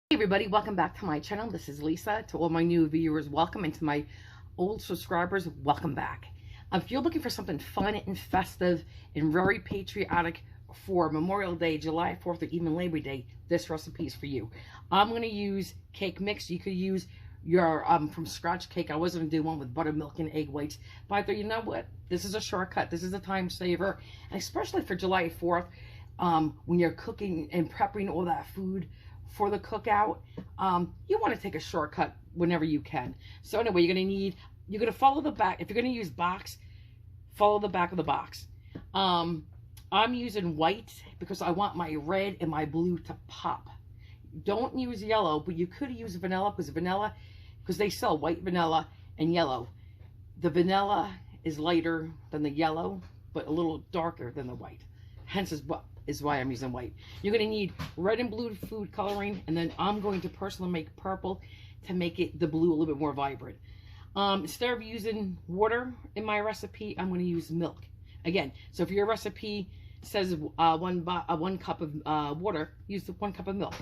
Hey everybody, welcome back to my channel. This is Lisa. To all my new viewers, welcome, and to my old subscribers, welcome back. If you're looking for something fun and festive and very patriotic for Memorial Day, July 4th, or even Labor Day, this recipe is for you. I'm going to use cake mix. You could use your from scratch cake. I was going to do one with buttermilk and egg whites, but I thought, you know what? This is a shortcut. This is a time saver, and especially for July 4th, when you're cooking and prepping all that food for the cookout, you want to take a shortcut whenever you can. So anyway, you're going to follow the back. If you're going to use box, follow the back of the box. I'm using white because I want my red and my blue to pop. Don't use yellow, but you could use vanilla, because they sell white vanilla and yellow. The vanilla is lighter than the yellow, but a little darker than the white. Hence is why I'm using white. You're going to need red and blue food coloring, and then I'm going to personally make purple to make it the blue a little bit more vibrant. Instead of using water in my recipe, I'm going to use milk. Again, so if your recipe says one cup of water, use the 1 cup of milk.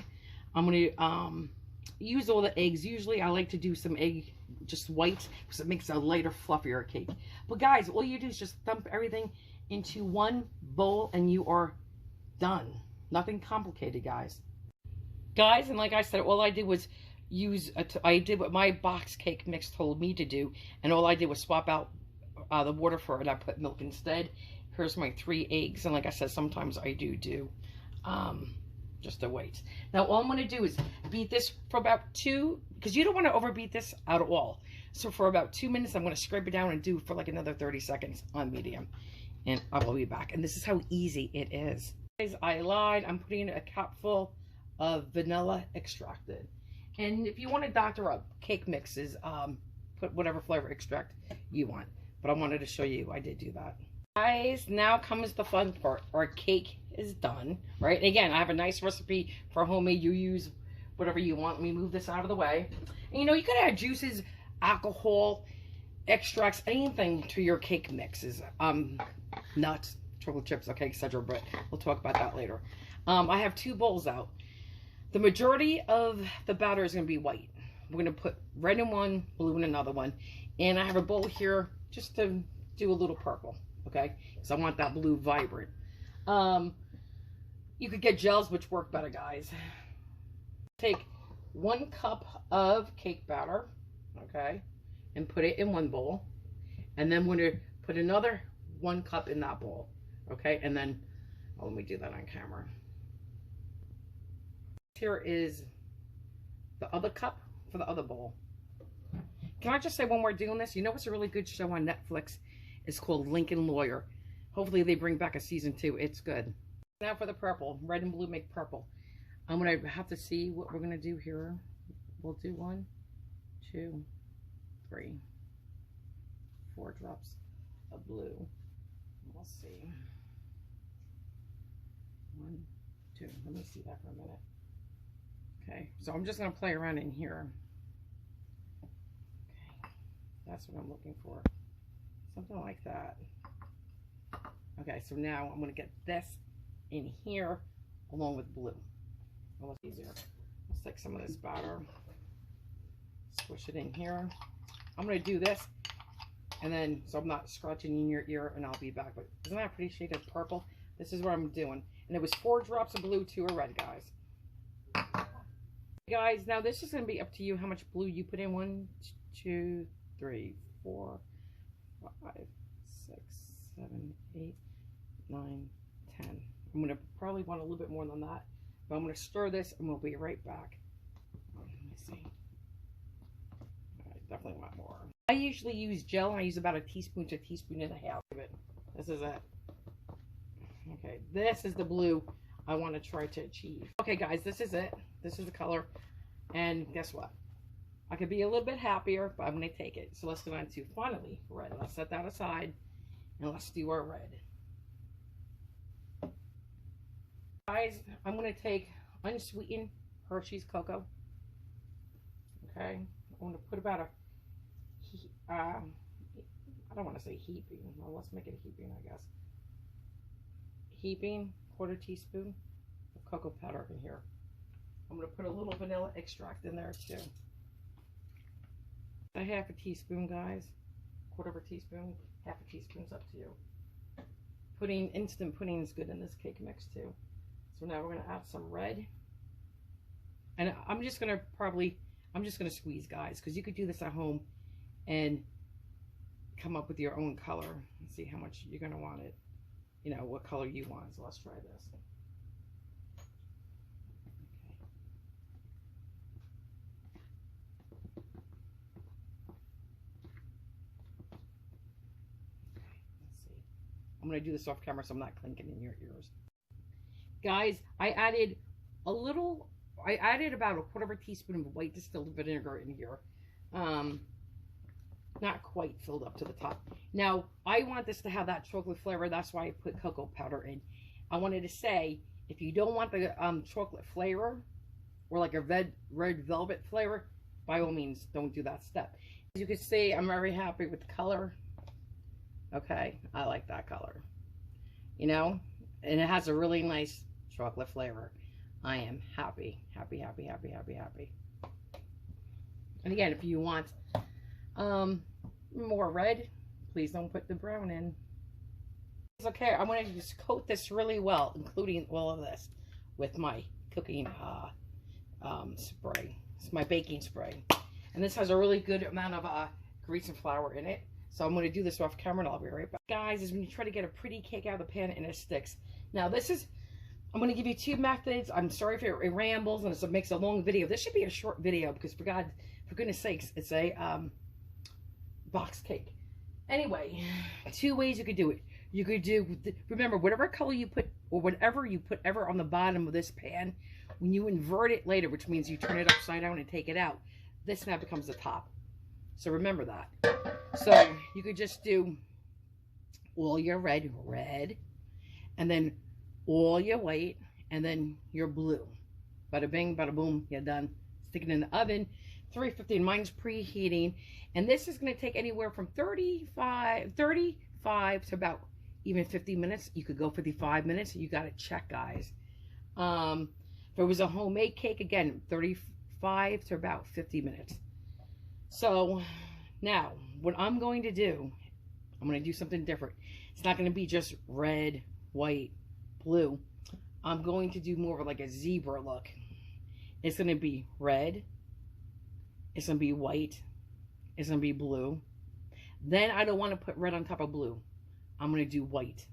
I'm going to use all the eggs. Usually I like to do some egg, just white, because it makes a lighter, fluffier cake. But guys, all you do is just dump everything into one bowl and you are done. Nothing complicated, guys. And like I said, all I did was I did what my box cake mix told me to do, and all I did was swap out the water for it. I put milk instead. Here's my 3 eggs, and like I said, sometimes I do just the whites. Now all I'm going to do is beat this for about 2, because you don't want to overbeat this at all. So for about 2 minutes, I'm going to scrape it down and do for like another 30 seconds on medium, and I will be back. And this is how easy it is. Guys, I lied. I'm putting a cupful of vanilla extracted, and if you want to doctor up cake mixes, put whatever flavor extract you want, but I wanted to show you I did do that. Guys, now comes the fun part. Our cake is done, right? And again, I have a nice recipe for homemade. You use whatever you want. Let me move this out of the way. And you know, you could add juices, alcohol, extracts, anything to your cake mixes. Nuts, chocolate chips, okay, etc. But we'll talk about that later. I have 2 bowls out. The majority of the batter is going to be white. We're going to put red in one, blue in another one. And I have a bowl here just to do a little purple, okay? Because I want that blue vibrant. You could get gels, which work better, guys. Take 1 cup of cake batter, okay, and put it in one bowl. And then we're going to put another 1 cup in that bowl, okay? And then, let me do that on camera. Here is the other cup for the other bowl. Can I just say, when we're doing this, you know what's a really good show on Netflix? It's called Lincoln Lawyer. Hopefully they bring back a season 2. It's good. Now for the purple. Red and blue make purple. I'm going to have to see what we're going to do here. We'll do 1, 2, 3, 4 drops of blue. We'll see. 1, 2. Let me see that for a minute. Okay, so I'm just going to play around in here. Okay, that's what I'm looking for. Something like that. Okay, so now I'm going to get this in here along with blue. A little easier. Let's take some of this batter, squish it in here. I'm going to do this, and then, so I'm not scratching in your ear, and I'll be back. But isn't that a pretty shade of purple? This is what I'm doing. And it was 4 drops of blue, 2 are red, guys. Guys, now this is going to be up to you how much blue you put in. 1, 2, 3, 4, 5, 6, 7, 8, 9, 10. I'm going to probably want a little bit more than that, but I'm going to stir this and we'll be right back. Let me see. I definitely want more. I usually use gel, and I use about a teaspoon to a teaspoon and a half of it. This is it. Okay, this is the blue I want to try to achieve. Okay, guys, this is it. This is the color. And guess what? I could be a little bit happier, but I'm going to take it. So let's go on to, finally, red. Let's set that aside, and let's do our red. Guys, I'm going to take unsweetened Hershey's cocoa. Okay? I'm going to put about a, I don't want to say heaping. Well, let's make it a heaping, I guess. Heaping, 1/4 teaspoon of cocoa powder in here. I'm going to put a little vanilla extract in there too. A half a teaspoon, guys. Quarter of a teaspoon. Half a teaspoon's up to you. Instant pudding is good in this cake mix too. So now we're going to add some red. And I'm just going to squeeze, guys, because you could do this at home and come up with your own color and see how much you're going to want it. You know, what color you want. So let's try this. I'm going to do this off camera so I'm not clinking in your ears. Guys, I added about a quarter of a teaspoon of white distilled vinegar in here. Not quite filled up to the top. Now, I want this to have that chocolate flavor. That's why I put cocoa powder in. I wanted to say, if you don't want the chocolate flavor or like a red velvet flavor, by all means, don't do that step. As you can see, I'm very happy with the color. Okay, I like that color, you know, and it has a really nice chocolate flavor. I am happy, happy, happy, happy, happy, happy. And again, if you want more red, please don't put the brown in. It's okay, I'm going to just coat this really well, including all of this, with my cooking spray. It's my baking spray. And this has a really good amount of grease and flour in it. So I'm going to do this off camera and I'll be right back. Guys, is when you try to get a pretty cake out of the pan and it sticks. Now this is, I'm going to give you two methods. I'm sorry if it rambles and it makes a long video. This should be a short video because for goodness sakes, it's a box cake. Anyway, two ways you could do it. You could do, remember, whatever color you put, or whatever you put ever on the bottom of this pan, when you invert it later, which means you turn it upside down and take it out, this now becomes the top. So remember that. So you could just do all your red, and then all your white, and then your blue. Bada bing, bada boom, you're done. Stick it in the oven, 350, and mine's preheating. And this is going to take anywhere from 35 to about even 50 minutes. You could go 55 minutes. You got to check, guys. If it was a homemade cake, again, 35 to about 50 minutes. So now what I'm going to do, I'm going to do something different. It's not going to be just red, white, blue. I'm going to do more of like a zebra look. It's going to be red. It's going to be white. It's going to be blue. Then I don't want to put red on top of blue. I'm going to do white.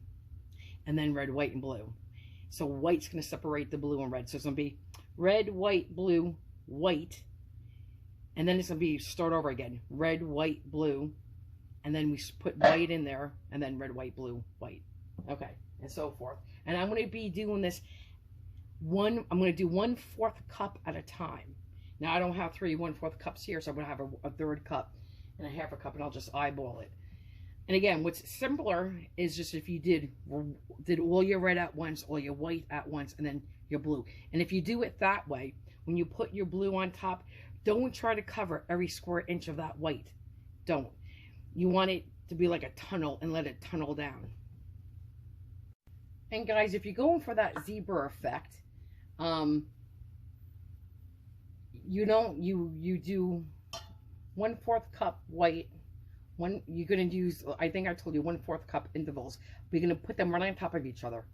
And then red, white, and blue. So white's going to separate the blue and red. So it's going to be red, white, blue, white. And then it's going to be, start over again. Red, white, blue. And then we put white in there. And then red, white, blue, white. Okay. And so forth. And I'm going to be doing this I'm going to do 1/4 cup at a time. Now I don't have 3 1/4 cups here. So I'm going to have a third cup and a half a cup. And I'll just eyeball it. And again, what's simpler is just if you did all your red at once, all your white at once, and then your blue. And if you do it that way, when you put your blue on top, don't try to cover every square inch of that white. Don't. You want it to be like a tunnel and let it tunnel down. And guys, if you're going for that zebra effect, you do 1/4 cup white. You're going to use, I think I told you 1/4 cup intervals. But you're going to put them right on top of each other.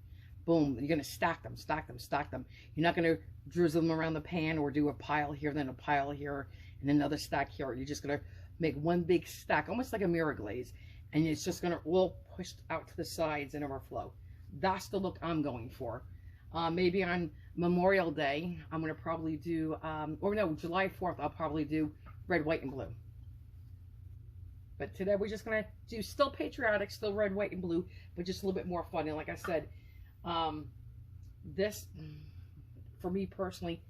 Boom. You're going to stack them, stack them, stack them. You're not going to drizzle them around the pan or do a pile here, then a pile here, and another stack here. You're just going to make one big stack, almost like a mirror glaze. And it's just going to all push out to the sides and overflow. That's the look I'm going for. Maybe on Memorial Day, I'm going to probably do, or no, July 4th, I'll probably do red, white, and blue. But today we're just going to do still patriotic, still red, white, and blue, but just a little bit more fun. And like I said, this, for me personally,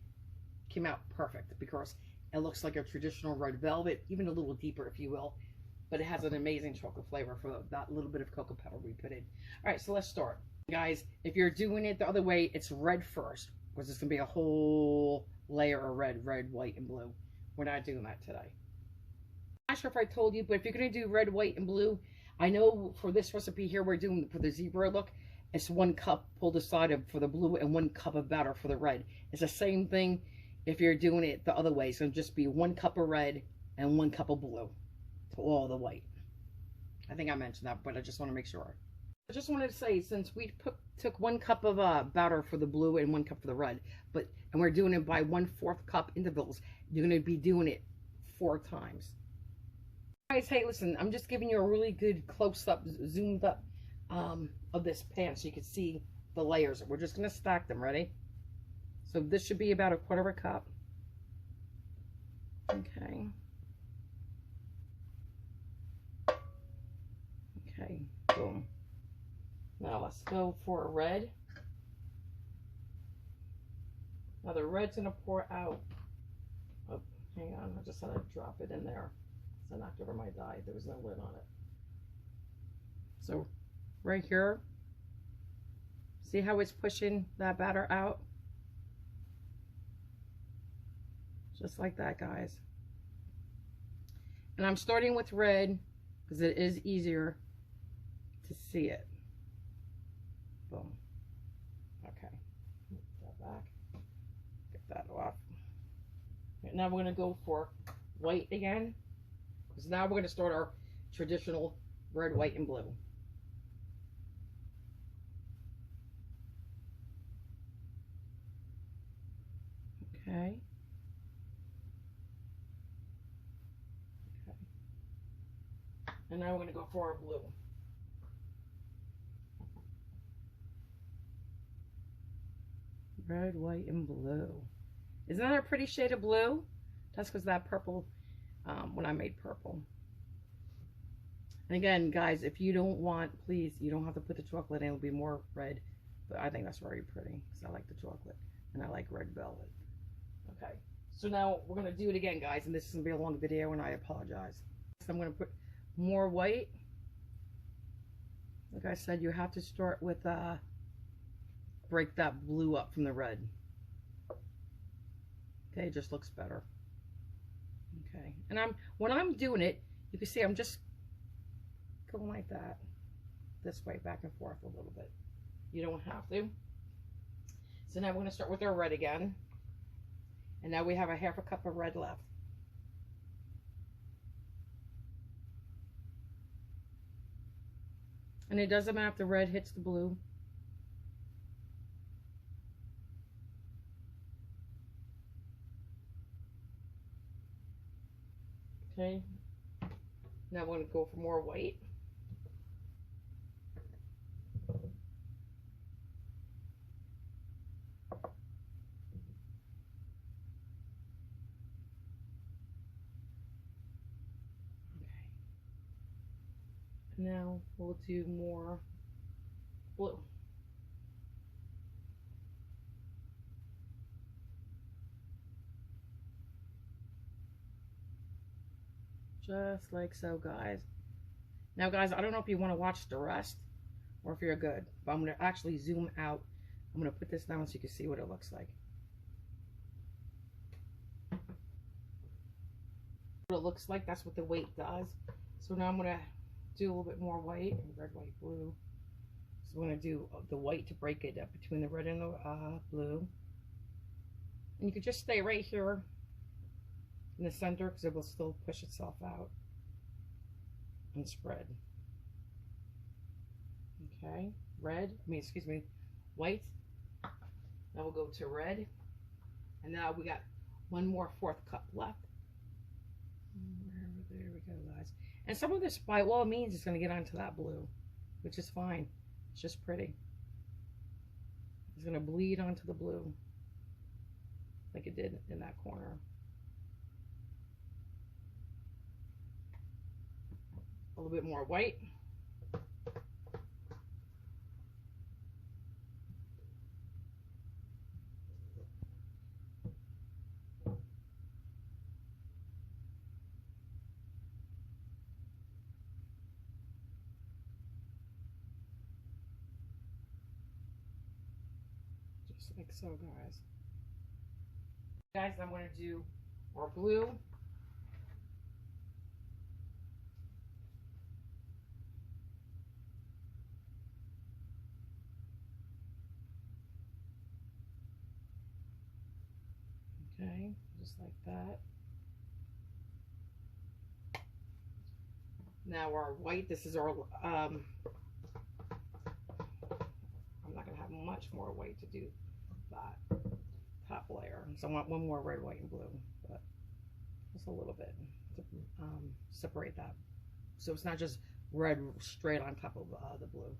came out perfect because it looks like a traditional red velvet, even a little deeper, if you will. But it has an amazing chocolate flavor for that little bit of cocoa powder we put in. All right, so let's start. Guys, if you're doing it the other way, it's red first, because it's going to be a whole layer of red, white, and blue. We're not doing that today. I'm not sure if I told you, but if you're going to do red, white, and blue, I know for this recipe here, we're doing for the zebra look, it's 1 cup pulled aside for the blue and 1 cup of batter for the red. It's the same thing if you're doing it the other way. So just be 1 cup of red and 1 cup of blue to all the white. I think I mentioned that, but I just want to make sure. I just wanted to say, since we took 1 cup of batter for the blue and 1 cup for the red, and we're doing it by 1/4 cup intervals, you're going to be doing it 4 times. Guys, hey, listen, I'm just giving you a really good close-up, zoomed up of this pan so you can see the layers. We're just going to stack them. Ready? So this should be about 1/4 cup. Okay. Okay, boom. Now let's go for a red. Now the red's gonna pour out. Oh, hang on, I just had to drop it in there. So I knocked over my die. There was no lid on it. So right here, see how it's pushing that batter out? Just like that, guys. And I'm starting with red because it is easier to see it. Boom. Okay. Put that back. Get that off. Okay, now we're going to go for white again. Because now we're going to start our traditional red, white, and blue. Okay. Okay. And now we're going to go for our blue. Red, white, and blue. Isn't that a pretty shade of blue? That's because that purple, when I made purple. And again, guys, if you don't want, please, you don't have to put the chocolate in. It'll be more red. But I think that's very pretty because I like the chocolate. And I like red velvet. Okay. So now we're going to do it again, guys. And this is going to be a long video, and I apologize. So I'm going to put more white. Like I said, you have to start with break that blue up from the red. Okay, it just looks better. Okay, and when I'm doing it, you can see I'm just going like that, this way, back and forth a little bit. You don't have to. So now we're going to start with our red again, and now we have 1/2 cup of red left. And it doesn't matter if the red hits the blue. Okay, now we're going to go for more white. Okay, now we'll do more blue. Just like so, guys. Now, guys, I don't know if you want to watch the rest or if you're good, but I'm going to actually zoom out. I'm going to put this down so you can see what it looks like. What it looks like, that's what the weight does. So now I'm going to do a little bit more white, red, white, blue. So I'm going to do the white to break it up between the red and the blue. And you can just stay right here in the center because it will still push itself out and spread. Okay, excuse me, white. Now we'll go to red, and now we got 1 more 1/4 cup left. There we go, guys. And some of this, by all means, is going to get onto that blue, which is fine. It's just pretty. It's going to bleed onto the blue like it did in that corner. A little bit more white. Just like so, guys. Guys, I'm going to do our blue. Okay, just like that. Now our white, this is our, I'm not going to have much more white to do that top layer. So I want one more red, white, and blue, but just a little bit to separate that. So it's not just red straight on top of the blue.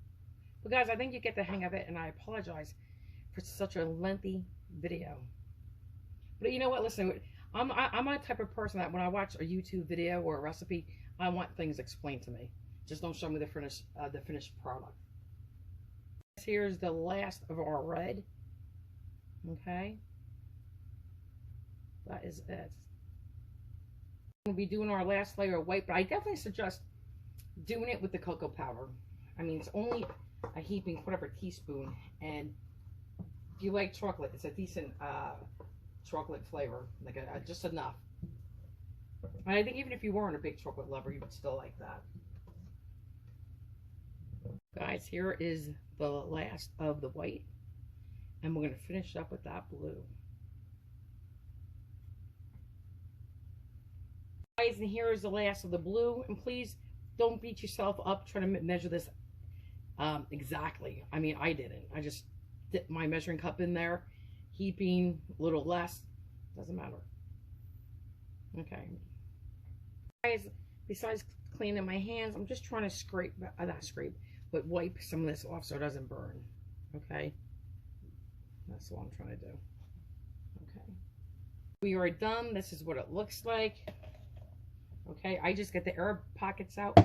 But guys, I think you get the hang of it, and I apologize for such a lengthy video. But you know what? Listen, I'm a type of person that when I watch a YouTube video or a recipe, I want things explained to me. Just don't show me the finished product. Here's the last of our red. Okay, that is it. We'll be doing our last layer of white, but I definitely suggest doing it with the cocoa powder. I mean, it's only a heaping whatever teaspoon, and if you like chocolate, it's a decent chocolate flavor, like just enough. And I think even if you weren't a big chocolate lover, you would still like that. Guys, here is the last of the white, and we're going to finish up with that blue. Guys, and here is the last of the blue, and please don't beat yourself up trying to measure this exactly. I mean, I didn't. I just dipped my measuring cup in there, heaping a little less, doesn't matter. Okay. Guys, besides cleaning my hands, I'm just trying to scrape, not scrape, but wipe some of this off so it doesn't burn. Okay, that's what I'm trying to do. Okay, we are done. This is what it looks like. Okay, I just get the air pockets out.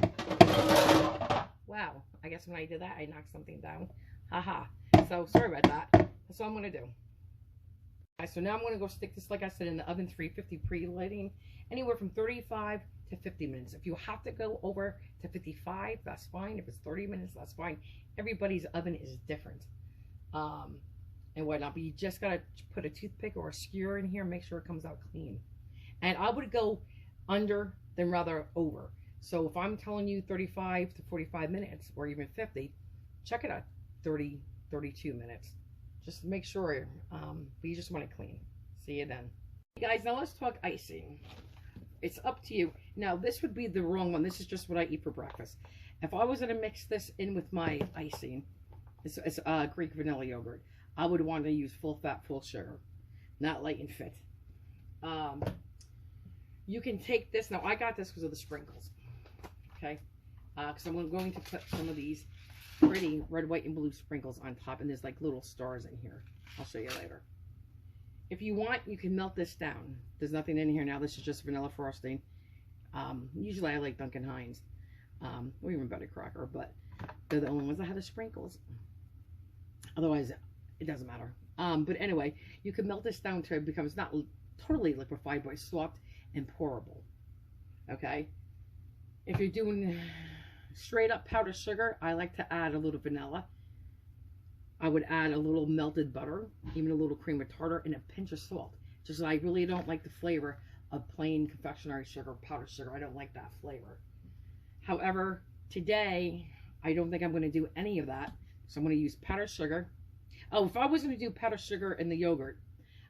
Wow, I guess when I did that, I knocked something down. Haha. So sorry about that. That's what I'm gonna do. So now I'm going to go stick this, like I said, in the oven 350 pre-lighting, anywhere from 35 to 50 minutes. If you have to go over to 55, that's fine. If it's 30 minutes, that's fine. Everybody's oven is different and whatnot, but you just got to put a toothpick or a skewer in here and make sure it comes out clean. And I would go under than rather over. So if I'm telling you 35 to 45 minutes or even 50, check it out 30, 32 minutes. Just make sure, but you just want it clean. See you then. Hey guys, now let's talk icing. It's up to you. Now, this would be the wrong one. This is just what I eat for breakfast. If I was going to mix this in with my icing, it's Greek vanilla yogurt, I would want to use full fat, full sugar, not light and fit. You can take this. Now, I got this because of the sprinkles, okay? Because I'm going to put some of these pretty red, white, and blue sprinkles on top, and there's like little stars in here. I'll show you later. If you want, you can melt this down. There's nothing in here now. This is just vanilla frosting. Usually I like Duncan Hines or even Betty Crocker, but they're the only ones that have the sprinkles. Otherwise, it doesn't matter. But anyway, you can melt this down to it becomes not totally liquefied, but soft and pourable. Okay? If you're doing straight up powdered sugar, I like to add a little vanilla. I would add a little melted butter, even a little cream of tartar, and a pinch of salt. Just I really don't like the flavor of plain confectionery sugar, powdered sugar. I don't like that flavor. However, today, I don't think I'm going to do any of that. So I'm going to use powdered sugar. Oh, if I was going to do powdered sugar in the yogurt,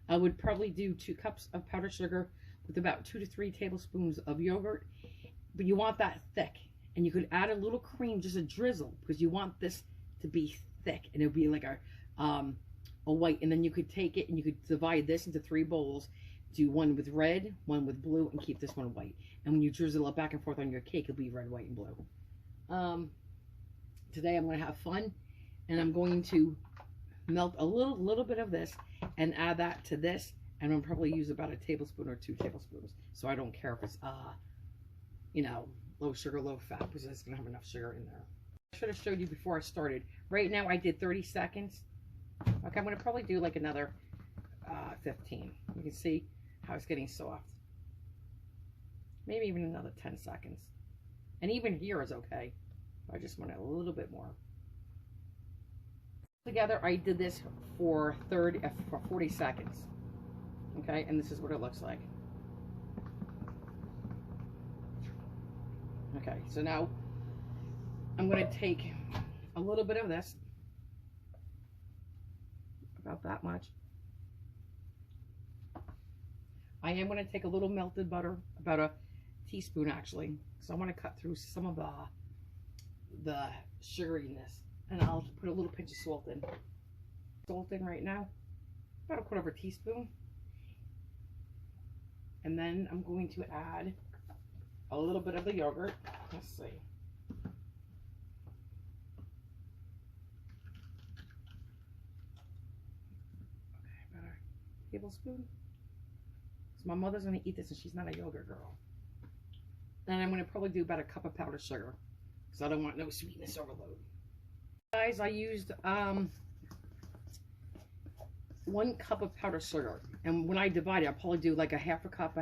I would probably do 2 cups of powdered sugar with about 2 to 3 tablespoons of yogurt. But you want that thick. And you could add a little cream, just a drizzle, because you want this to be thick. And it would be like a white. And then you could take it and you could divide this into 3 bowls. Do one with red, one with blue, and keep this one white. And when you drizzle it back and forth on your cake, it'll be red, white, and blue. Today I'm going to have fun. And I'm going to melt a little bit of this and add that to this. And I'll probably use about a tablespoon or 2 tablespoons. So I don't care if it's, you know, low sugar, low fat, because it's going to have enough sugar in there. I should have showed you before I started. Right now I did 30 seconds. Okay, I'm going to probably do like another 15. You can see how it's getting soft. Maybe even another 10 seconds. And even here is okay. I just want a little bit more. Together I did this for 40 seconds. Okay, and this is what it looks like. Okay, so now I'm going to take a little bit of this, about that much, I am going to take a little melted butter, about a teaspoon actually. So I want to cut through some of the sugariness. And I'll put a little pinch of salt in. Salt in right now, about a 1/4 teaspoon. And then I'm going to add a little bit of the yogurt. Let's see. Okay, about a tablespoon. So my mother's going to eat this and she's not a yogurt girl. And I'm going to probably do about a cup of powdered sugar because I don't want no sweetness overload. Guys, I used 1 cup of powdered sugar, and when I divide it, I'll probably do like a half a cup.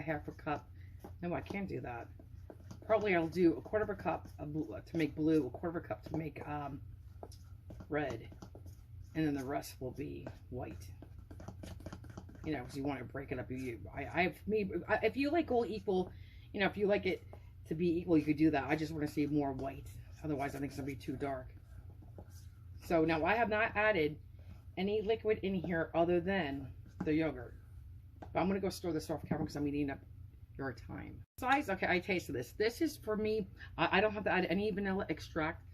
No, I can't do that. Probably I'll do a 1/4 cup to make blue, a 1/4 cup to make red, and then the rest will be white. You know, because you want to break it up. If you like all equal, you know, if you like it to be equal, you could do that. I just want to see more white. Otherwise, I think it's gonna be too dark. So now I have not added any liquid in here other than the yogurt. But I'm going to go store this off camera because I'm eating up your time. Size, okay, I tasted this. This is for me, I don't have to add any vanilla extract.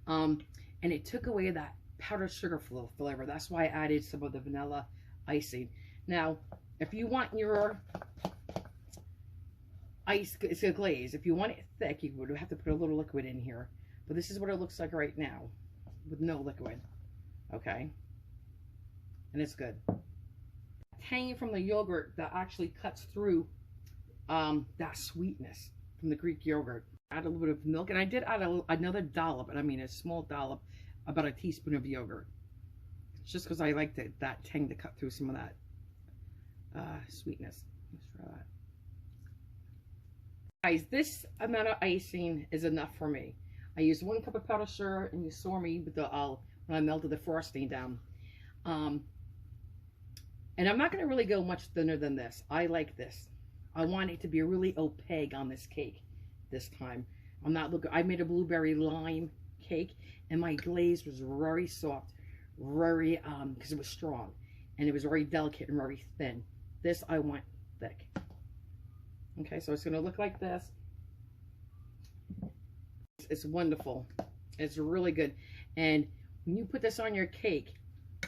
And it took away that powdered sugar flavor. That's why I added some of the vanilla icing. Now, if you want your ice, it's a glaze. If you want it thick, you would have to put a little liquid in here. But this is what it looks like right now with no liquid. Okay. And it's good. Tangy from the yogurt that actually cuts through that sweetness from the Greek yogurt. Add a little bit of milk, and I did add another dollop, and I mean a small dollop, about a teaspoon of yogurt. It's just because I like that tang to cut through some of that sweetness. Let's try that. Guys, this amount of icing is enough for me. I used 1 cup of powdered sugar, and you saw me with the when I melted the frosting down. And I'm not going to really go much thinner than this. I like this. I want it to be really opaque on this cake this time. I'm not looking. I made a blueberry lime cake, and my glaze was very soft, very because it was strong, and it was very delicate and very thin. This I want thick. Okay, so it's going to look like this. It's wonderful. It's really good. And when you put this on your cake,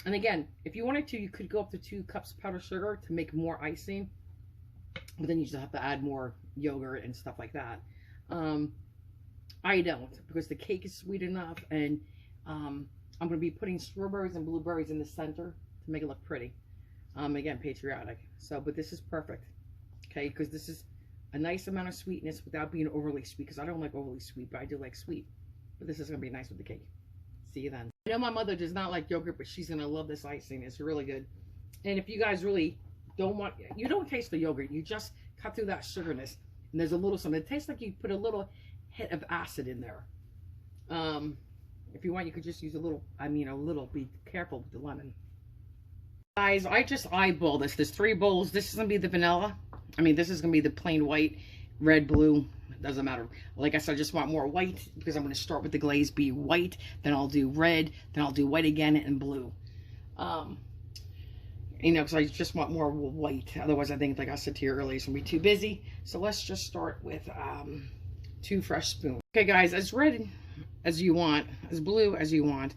and again, if you wanted to, you could go up to 2 cups of powdered sugar to make more icing. But then you just have to add more yogurt and stuff like that. I don't, because the cake is sweet enough, and I'm going to be putting strawberries and blueberries in the center to make it look pretty. Again, patriotic. So, but this is perfect. Okay, because this is a nice amount of sweetness without being overly sweet, because I don't like overly sweet, but I do like sweet. But this is going to be nice with the cake. See you then. I know my mother does not like yogurt, but she's going to love this icing. It's really good. And if you guys really don't want, you don't taste the yogurt. You just cut through that sugarness. And there's a little something. It tastes like you put a little hit of acid in there. If you want, you could just use a little, be careful with the lemon. Guys, I just eyeball this. There's 3 bowls. This is going to be the vanilla. This is going to be the plain white, red, blue. Doesn't matter. Like I said, I just want more white because I'm going to start with the glaze be white, then I'll do red, then I'll do white again and blue. Because I just want more white. Otherwise, I think, like I said to you earlier, it's going to be too busy. So let's just start with 2 fresh spoons. Okay, guys, as red as you want, as blue as you want.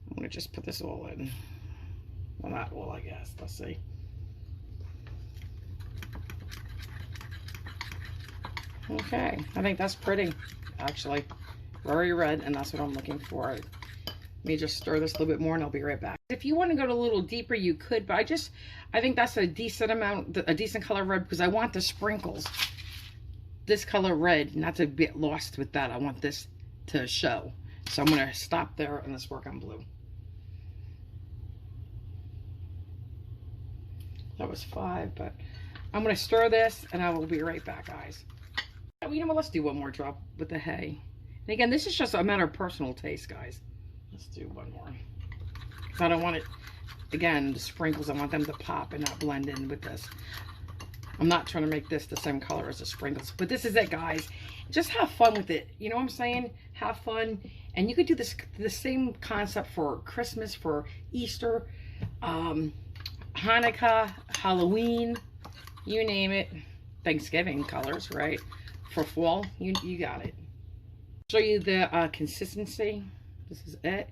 I'm going to just put this all in. Well, not all, I guess. Let's see. Okay, I think that's pretty, actually. Very red, and that's what I'm looking for. Let me just stir this a little bit more, and I'll be right back. If you want to go a little deeper, you could, but I think that's a decent amount, a decent color red, because I want the sprinkles, this color red, not to get lost with that. I want this to show. So I'm going to stop there, and let's work on blue. That was 5, but I'm going to stir this, and I will be right back, guys. You know what, let's do 1 more drop with the hay. And again, this is just a matter of personal taste, guys. Let's do 1 more. Because I don't want it, again, the sprinkles, I want them to pop and not blend in with this. I'm not trying to make this the same color as the sprinkles. But this is it, guys. Just have fun with it. You know what I'm saying? Have fun. And you could do this the same concept for Christmas, for Easter, Hanukkah, Halloween. you name it. Thanksgiving colors, right? For fall, you got it. Show you the consistency. This is it.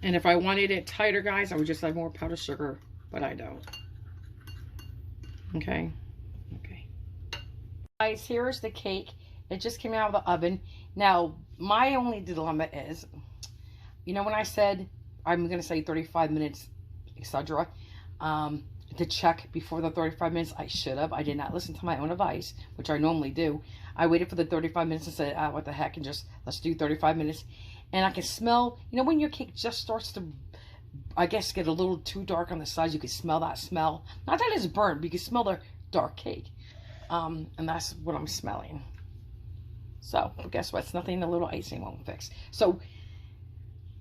And if I wanted it tighter, guys, I would just add more powdered sugar, but I don't. Okay. Okay. Guys, here's the cake. It just came out of the oven. Now, my only dilemma is, you know, when I said I'm going to say 35 minutes, etc., to check before the 35 minutes, I should have. I did not listen to my own advice, which I normally do. I waited for the 35 minutes and said, what the heck, and just let's do 35 minutes. And I can smell, you know, when your cake just starts to, I guess, get a little too dark on the sides, you can smell that smell. Not that it's burnt, but you can smell the dark cake. And that's what I'm smelling. So, but guess what? It's nothing a little icing won't fix. So,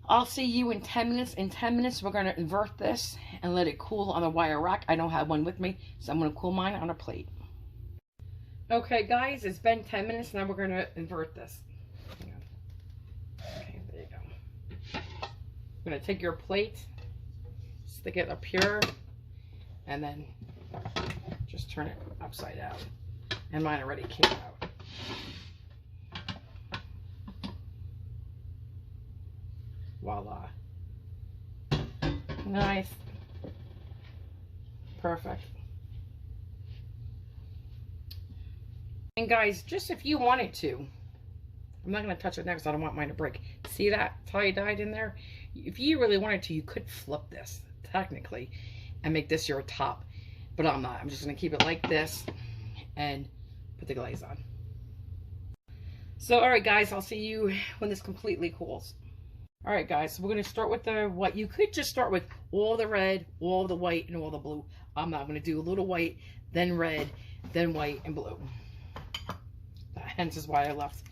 I'll see you in 10 minutes. In 10 minutes, we're going to invert this and let it cool on a wire rack. I don't have one with me, so I'm going to cool mine on a plate. Okay, guys, it's been 10 minutes. Now we're going to invert this. Okay, there you go. I'm going to take your plate, stick it up here, and then just turn it upside down. And mine already came out. Voila. Nice. Perfect. And guys, just if you wanted to, I'm not going to touch it next. I don't want mine to break. See that tie-dyed in there? If you really wanted to, you could flip this, technically, and make this your top. But I'm not. I'm just going to keep it like this and put the glaze on. So, all right, guys, I'll see you when this completely cools. All right, guys, so we're going to start with the white. You could just start with all the red, all the white, and all the blue. I'm not going to do a little white, then red, then white, and blue. Hence is why I left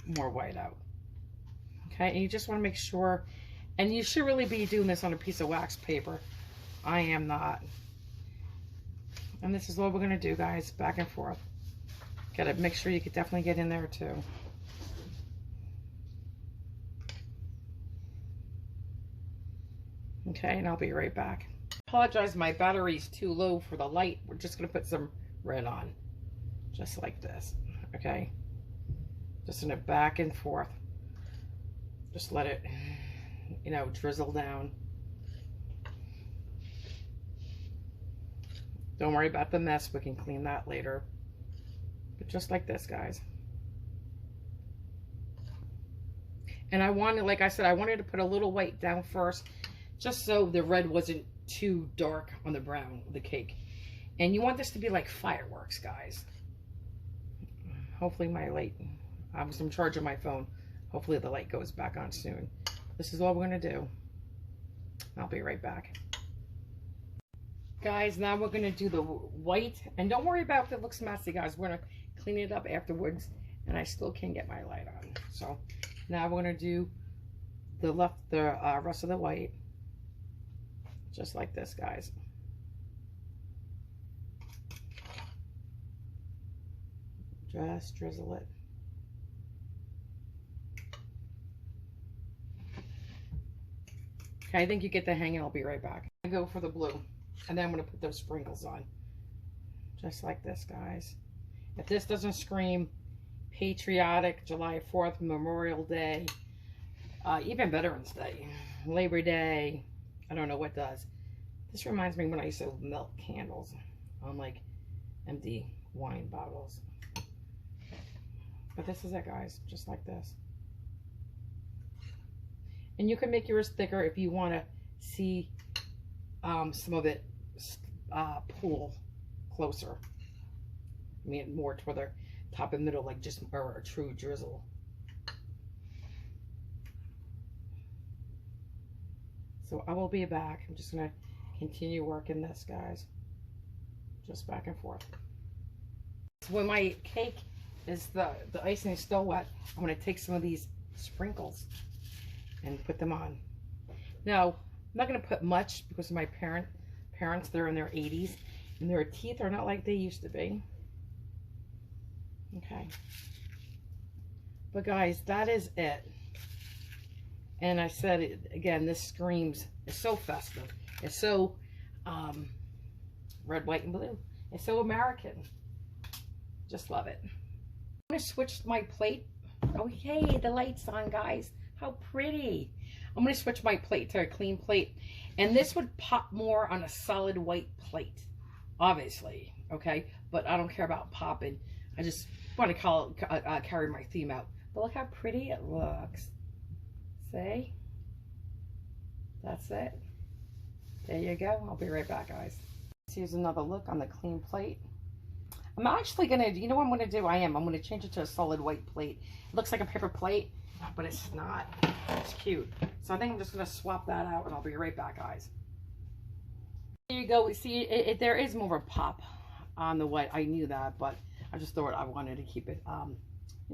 more white out. Okay, and you just want to make sure, and you should really be doing this on a piece of wax paper. I am not. And this is what we're going to do, guys, back and forth. Got to make sure you could definitely get in there, too. Okay, and I'll be right back. Apologize, my battery's too low for the light. We're just going to put some red on. Just like this. Okay? Just in a back and forth. Just let it, you know, drizzle down. Don't worry about the mess. We can clean that later. But just like this, guys. And I wanted, like I said, I wanted to put a little white down first, just so the red wasn't too dark on the brown of the cake. And you want this to be like fireworks, guys. Hopefully my light, I'm charging my phone. Hopefully the light goes back on soon. This is all we're going to do. I'll be right back. Guys, now we're going to do the white. And don't worry about if it looks messy, guys. We're going to clean it up afterwards. And I still can get my light on. So now we're going to do the rest of the white. Just like this, guys. Just drizzle it. Okay, I think you get the hang, and I'll be right back. I go for the blue, and then I'm going to put those sprinkles on. Just like this, guys. If this doesn't scream patriotic, July 4th, Memorial Day, even Veterans Day, Labor Day, I don't know what does. This reminds me when I used to melt candles on like empty wine bottles. But this is it, guys, just like this. And you can make yours thicker if you want to see some of it pool closer. I mean, more toward the top and middle, like just a true drizzle. So I will be back. I'm just going to continue working this, guys. Just back and forth. So when my cake is, the icing is still wet, I'm going to take some of these sprinkles and put them on. Now, I'm not going to put much because my parents, they're in their 80s, and their teeth are not like they used to be. Okay. But guys, that is it. And I said it again, this screams, it's so festive. It's so red, white, and blue. It's so American. Just love it. I'm going to switch my plate. Oh, hey, the light's on, guys. How pretty. I'm going to switch my plate to a clean plate. And this would pop more on a solid white plate, obviously, okay? But I don't care about popping. I just want to carry my theme out. But look how pretty it looks. See? That's it. There you go. I'll be right back, guys. Here's another look on the clean plate. I'm actually going to, you know what I'm going to do? I'm going to change it to a solid white plate. It looks like a paper plate, but it's not. It's cute. So I think I'm just going to swap that out, and I'll be right back, guys. There you go. See, there is more of a pop on the white. I knew that, but I just thought I wanted to keep it, you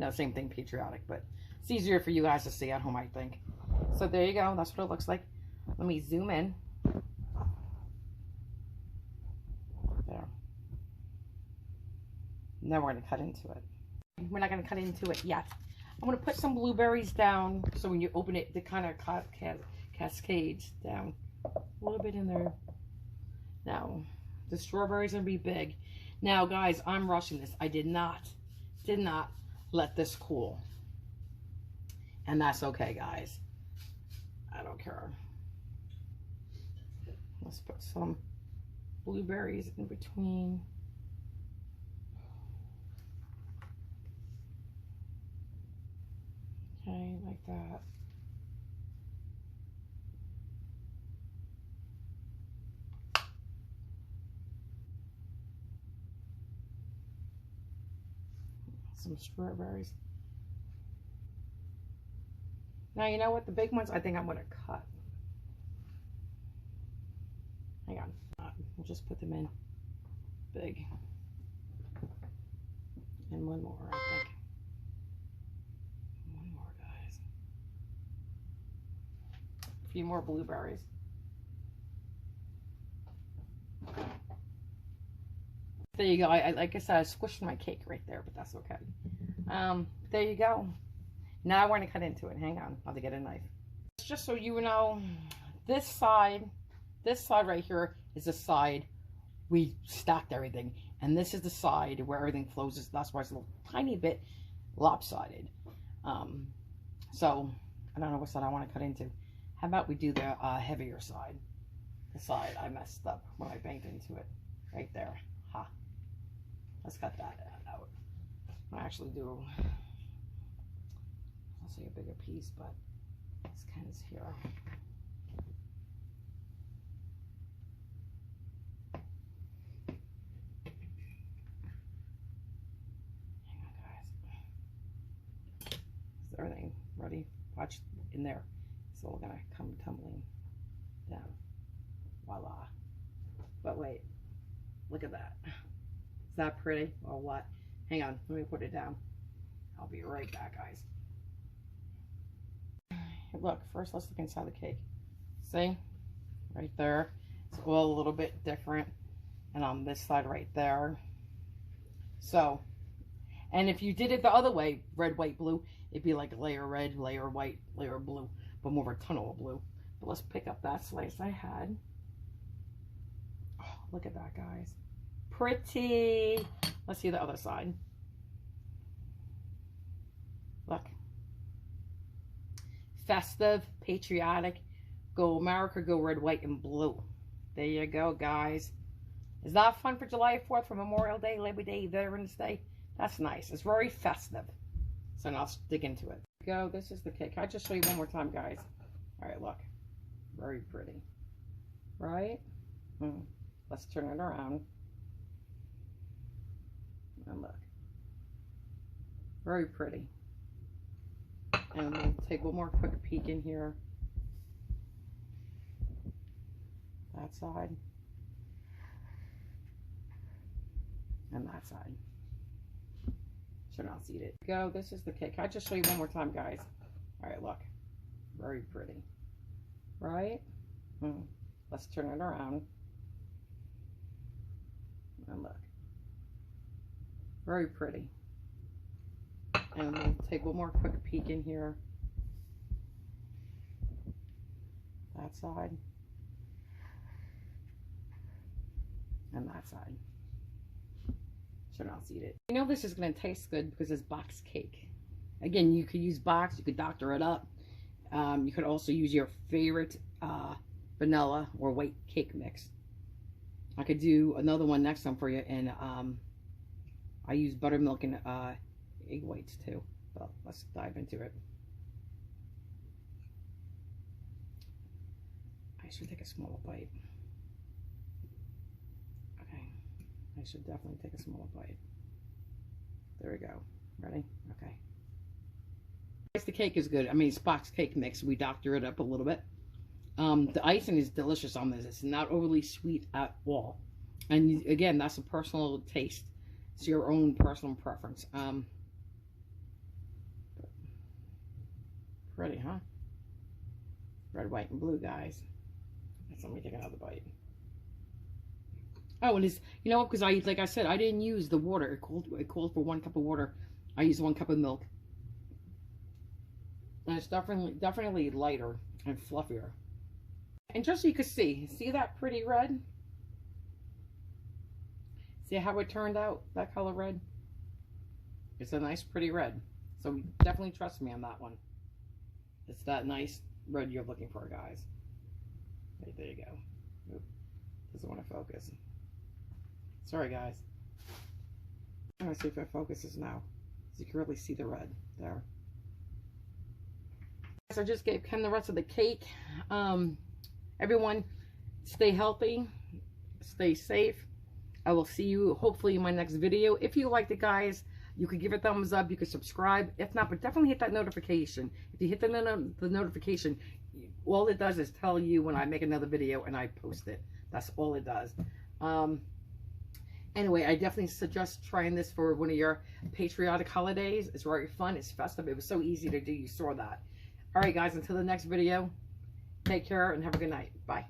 know, same thing, patriotic, but it's easier for you guys to see at home, I think. So there you go. That's what it looks like. Let me zoom in. There. Now we're going to cut into it. We're not going to cut into it yet. I'm going to put some blueberries down so when you open it, it kind of cascades down. A little bit in there. Now, the strawberries are going to be big. Now, guys, I'm rushing this. I did not let this cool. And that's okay, guys. I don't care. Let's put some blueberries in between. Okay, like that. Some strawberries. Now, you know what? The big ones, I think I'm going to cut. Hang on. We'll just put them in big. And one more, I think. One more, guys. A few more blueberries. There you go. Like I said, I squished my cake right there, but that's okay. There you go. Now we're going to cut into it. Hang on. I'll have to get a knife. Just so you know, this side right here is the side we stacked everything. And this is the side where everything flows. That's why it's a little tiny bit lopsided. So, I don't know what side I want to cut into. How about we do the heavier side? The side I messed up when I banged into it. Right there. Ha. Let's cut that out. I'll actually do, I'll say a bigger piece, but this kind of here. Hang on, guys. Is everything ready? Watch in there. It's all gonna come tumbling down. Voila. But wait, look at that. Is that pretty or what? Hang on, let me put it down. I'll be right back, guys. Look, first let's look inside the cake. See? Right there. It's all a little bit different. And on this side right there. So, and if you did it the other way, red, white, blue, it'd be like layer red, layer white, layer blue, but more of a tunnel of blue. But let's pick up that slice I had. Oh, look at that, guys. Pretty. Let's see the other side. Look. Festive, patriotic. Go America, go red, white, and blue. There you go, guys. Is that fun for July 4th, for Memorial Day, Labor Day, Veterans Day? That's nice. It's very festive. So now let's dig into it. Go. This is the cake. I'll just show you one more time, guys. All right, look. Very pretty. Right? Let's turn it around. And look, very pretty. And we'll take one more quick peek in here. That side. And that side. Should not see it. Go. This is the cake. I'll just show you one more time, guys. All right, look. Very pretty. Right? Let's turn it around. And look. Very pretty. And we'll take one more quick peek in here. That side. and that side. So now let's eat it. You know this is going to taste good because it's box cake. Again, you could use box, you could doctor it up. You could also use your favorite vanilla or white cake mix. I could do another one next time for you, and I use buttermilk and egg whites too. But let's dive into it. I should take a smaller bite. Okay, I should definitely take a smaller bite. There we go. Ready? Okay. The cake is good. I mean, it's box cake mix. We doctor it up a little bit. The icing is delicious on this. It's not overly sweet at all. And again, that's a personal taste. It's your own personal preference. Pretty, huh? Red, white, and blue, guys. Let me take another bite. Oh, and it's, you know, because like I said, I didn't use the water. It called for 1 cup of water. I used 1 cup of milk. And it's definitely lighter and fluffier. And just so you can see that pretty red? See how it turned out, that color red? It's a nice pretty red. So definitely trust me on that one. It's that nice red you're looking for, guys. Right, there you go. Oop, doesn't want to focus. Sorry, guys. I'm going to see if it focuses now. So you can really see the red there. I just gave Ken the rest of the cake. Everyone, stay healthy, stay safe. I will see you hopefully in my next video. If you liked it, guys, you could give it a thumbs up. You could subscribe. If not, but definitely hit that notification. If you hit the notification, all it does is tell you when I make another video and I post it. That's all it does. Anyway, I definitely suggest trying this for one of your patriotic holidays. It's very fun. It's festive. It was so easy to do. You saw that. All right, guys, until the next video, take care and have a good night. Bye.